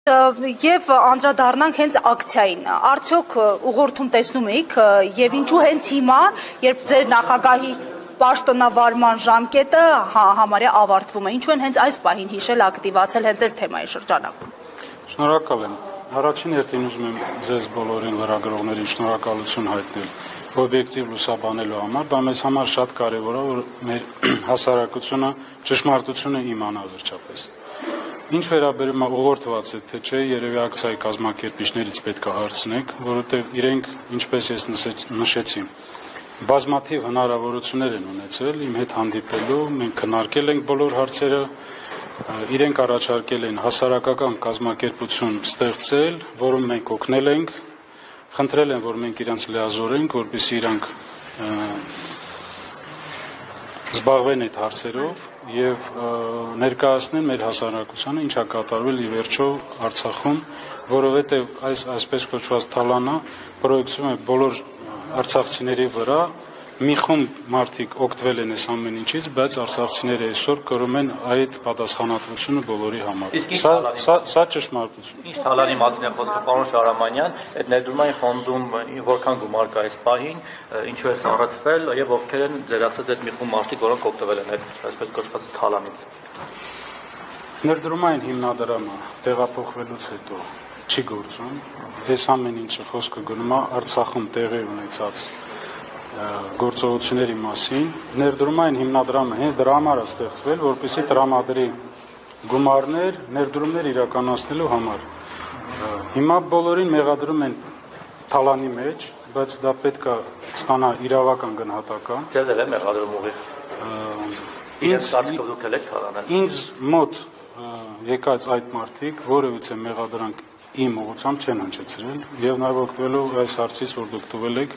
Եվ անդրադառնանք հենց ակցիային, արդյոք ուղղորդում տեսնում եք եւ ինչու հենց հիմա, երբ ձեր նախագահի պաշտոնավարման ժամկետը համարյա ավարտվում է, ինչու են հենց այս պահին հիշել ակտիվացել հենց այս թեմայի շրջանակում։ Շնորհակալ եմ։ Առաջին հերթին ուզում եմ ձեզ բոլորին լրագրողներին շնորհակալություն հայտնել օբյեկտիվ լուսաբանելու համար, դա մեզ համար շատ կարևոր է, որ մեր հասարակությունը ճշմարտությունը իմանա վերջապես։ Ինչ վերաբերում է ուղղորդված է, թե չէ, երևի ակցիայի կազմակերպիչներից պետք է հարցնեք, որովհետև իրենք, ինչպես ես նշեցի, բազմաթիվ հնարավորություններ են ունեցել իմ հետ հանդիպելու, մենք քննարկել ենք բոլոր հարցերը, իրենք առաջարկել են հասարակական կազմակերպություն ստեղծել, որում մենք օգնել ենք, խնդրել են, որ մենք իրանց լիազորենք, որպեսզի իրանք զբաղվեն այդ հարցերով եւ ներկայացնեն մեր հասարակությանը ինչա կատարվել ի վերջո Արցախում, որովհետեւ այսպես կոչված թալանը պրոյեկցում է բոլոր արցախցիների վրա, մի խումբ մարդիկ օգտվել են այս ամեն ինչից, բայց արցախցիները այսօր կրում են այդ պատասխանատվությունը բոլորի համար։ Սա ճշմարտություն։ Ինչ թալանի մասին է խոսքը, պարոն Շահրամանյան, այդ ներդրումային ֆոնդում որքան գումար կա այս պահին, ինչու է սառեցվել եւ ովքեր են ձեր ասած այդ մի խումբ մարդիկ, որոնք օգտվել են այդ այսպես կոչված թալանից։ Ներդրումային հիմնադրամը տեղափոխվելուց հետո չի գործում։ Այս ամեն ինչը խոսքը գնում է Արցախում տեղի ունեցած գործողությունների մասին, ներդրումային հիմնադրամը հենց դրա համար է ստեղծվել, որպեսզի տրամադրի գումարներ, ներդրումներ իրականացնելու համար։ Հիմա բոլորին մեղադրում են թալանի մեջ, բայց դա պետք է ստանա իրավական գնահատական։ Ձեզ էլ է մեղադրում ուղիղ։ Ինձ մոտ եկած այդ մարդիկ որևիցե մեղադրանք իմ ուղղությամբ չեն հնչեցրել եւ նաեւ օգտվելով այս հարցից, որ դուք տվել եք,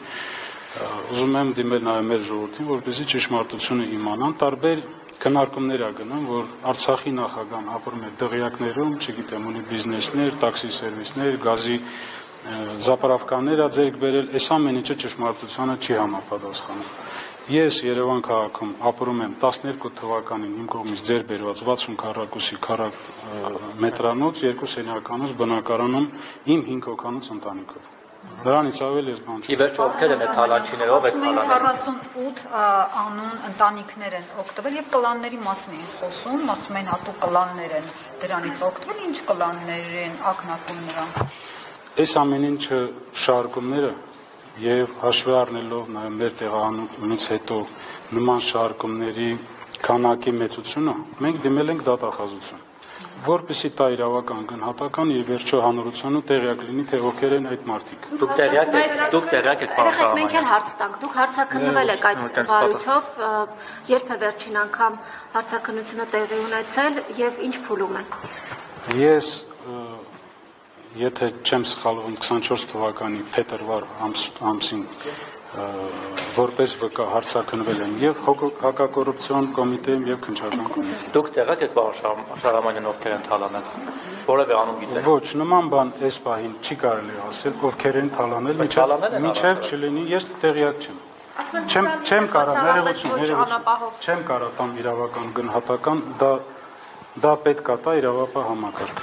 ուզում եմ դիմել նաև մեր ժողովրդին, որպեսզի ճշմարտությունը իմանան, տարբեր քննարկումներ ա գնում, որ Արցախի նախագահան ապրում է դղյակներում, չգիտեմ, ունի բիզնեսներ, տաքսի սերվիսներ, գազի զապարավկաներ ա ձեռք բերել, այս ամեն ինչը ճշմարտությանը չի համապատասխանում։ Ես Երևան քաղաքում ապրում եմ 12 թվականին իմ կողմից ձեռք բերված 60 քառակուսի մետրանոց, 2 սենյականոց բնակարանում իմ 5 հոգանոց ընտանիքով։ Դրանից ավել ես բան չունեմ։ Ի վերջո ովքեր են այդ թալանչիներով այդ թալաները։ 48 անուն ընտանիքներ են օգտվել եւ կլանների մասին են խոսում, ասում են հատուկ կլաններ են դրանից օգտվել, ինչ կլաններ են ակնարկում նրանք։ Այս ամեն ինչը շարժումները եւ հաշվի առնելով նաեւ մեր տեղահանումից հետո նման շարժումների քանակի մեծությունը, մենք դիմել ենք դատախազություն, որպեսզի տա իրավական գնահատական եւ վերջո հանրությանը տեղյակ լինի, թե ովքեր են այդ մարդիկ։ Դուք տեղյակ եք, պարոն Շահրամանյան։ Մենք էլ հարց տանք, դուք հարցաքննվել եք այդ ուղղությամբ, երբ է վերջին անգամ հարցաքննությունը տեղի ունեցել եւ ինչ փուլում է։ Ես եթե չեմ սխալվում 24 թվականի փետրվար ամսին որպես վկա հարցաքննվել եմ եւ հակակոռուպցիոն կոմիտեում եւ քննչական կոմիտեում։ Դուք տեղյակ եք, պարոն Շահրամանյան, ովքեր են թալանել։ Որևէ անուն գիտեք։ Ոչ, նման բան այս պահին չի կարելի ասել, ովքեր են թալանել, մինչև չլինի, ես տեղյակ չեմ։ Չեմ կարա, ներողություն, չեմ կարա տամ իրավական գնահատական, դա պետք է տա իրավապահ համակարգ։